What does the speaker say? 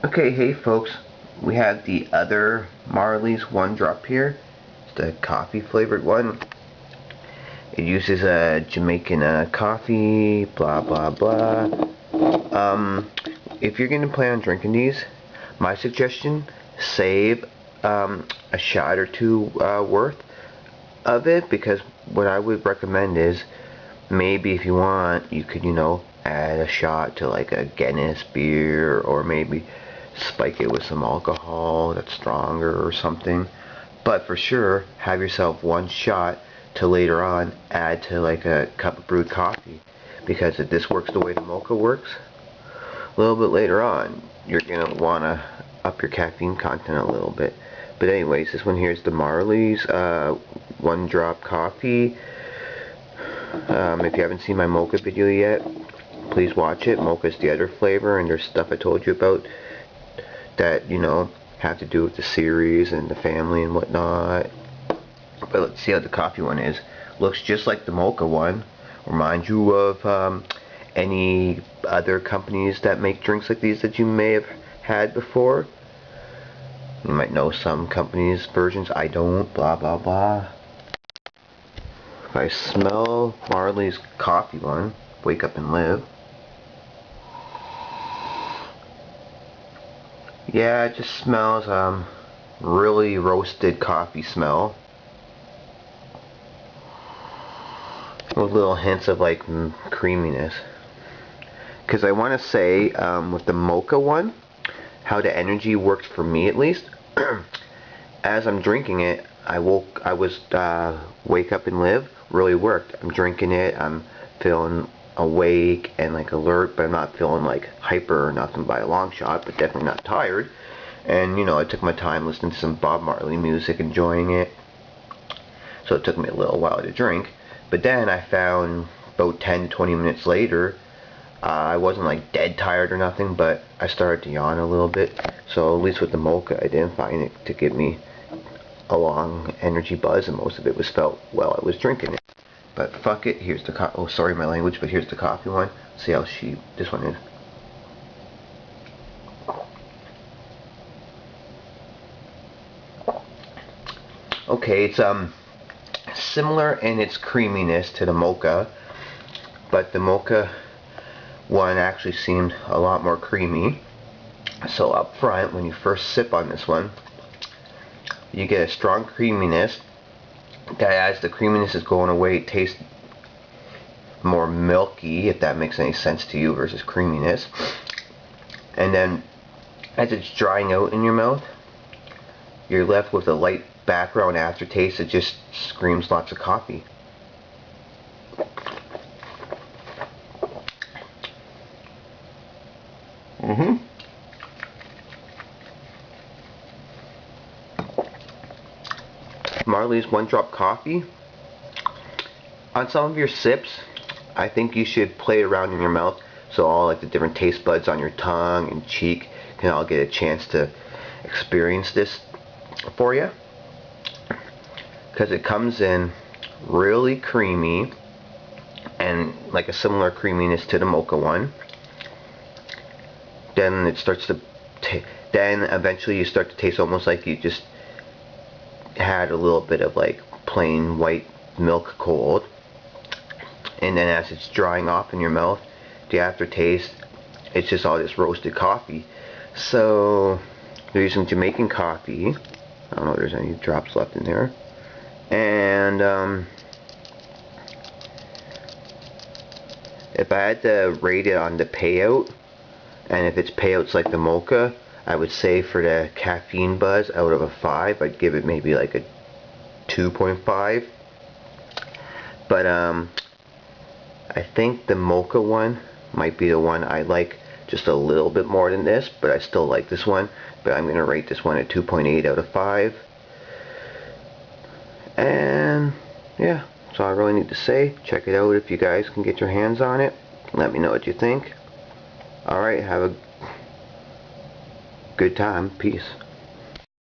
Okay, hey folks, we have the other Marley's one drop here. It's the coffee flavored one. It uses a Jamaican coffee, blah blah blah. If you're gonna plan on drinking these, my suggestion: save a shot or two worth of it, because what I would recommend is maybe if you want, you could, add a shot to like a Guinness beer, or maybe spike it with some alcohol that's stronger or something. But for sure, have yourself one shot to later on add to like a cup of brewed coffee. Because if this works the way the mocha works, a little bit later on, you're going to want to up your caffeine content a little bit. But anyways, this one here is the Marley's one drop coffee. If you haven't seen my mocha video yet, please watch it. Mocha is the other flavor, and there's stuff I told you about that, have to do with the series and the family and whatnot. But let's see how the coffee one is. Looks just like the mocha one. Remind you of any other companies that make drinks like these that you may have had before. You might know some companies' versions. I don't. Blah blah blah. If I smell Marley's coffee one, Wake Up and Live. Yeah, it just smells really roasted coffee smell. With little hints of like creaminess. Because I want to say with the mocha one, how the energy worked for me at least. As I'm drinking it, Wake Up and Live really worked. I'm drinking it, I'm feeling awake and like alert, but I'm not feeling like hyper or nothing by a long shot, but definitely not tired. And I took my time listening to some Bob Marley music, enjoying it. So it took me a little while to drink. But then I found about 10 to 20 minutes later, I wasn't like dead tired or nothing, but I started to yawn a little bit. So at least with the mocha, I didn't find it to give me a long energy buzz, and most of it was felt while I was drinking it. But fuck it, here's the oh, sorry my language, but here's the coffee one. See how this one is. Okay, it's similar in its creaminess to the mocha, but the mocha one actually seemed a lot more creamy. So up front, when you first sip on this one, you get a strong creaminess that, as the creaminess is going away, it tastes more milky, if that makes any sense to you, versus creaminess. And then as it's drying out in your mouth, you're left with a light background aftertaste that just screams lots of coffee. Marley's one drop coffee. On some of your sips, I think you should play it around in your mouth so all like the different taste buds on your tongue and cheek can all get a chance to experience this for you. Because it comes in really creamy and like a similar creaminess to the mocha one. Then it starts to then eventually you start to taste almost like you just had a little bit of like plain white milk cold. And then as it's drying off in your mouth, the aftertaste, it's just all this roasted coffee. So they're using Jamaican coffee. I don't know if there's any drops left in there. And if I had to rate it on the payout, and if its payout's like the mocha, I would say for the caffeine buzz, out of a 5, I'd give it maybe like a 2.5. But I think the mocha one might be the one I like just a little bit more than this, but I still like this one. But I'm going to rate this one at 2.8 out of 5. And yeah, that's all I really need to say. Check it out if you guys can get your hands on it. Let me know what you think. Alright, have a good time. Peace.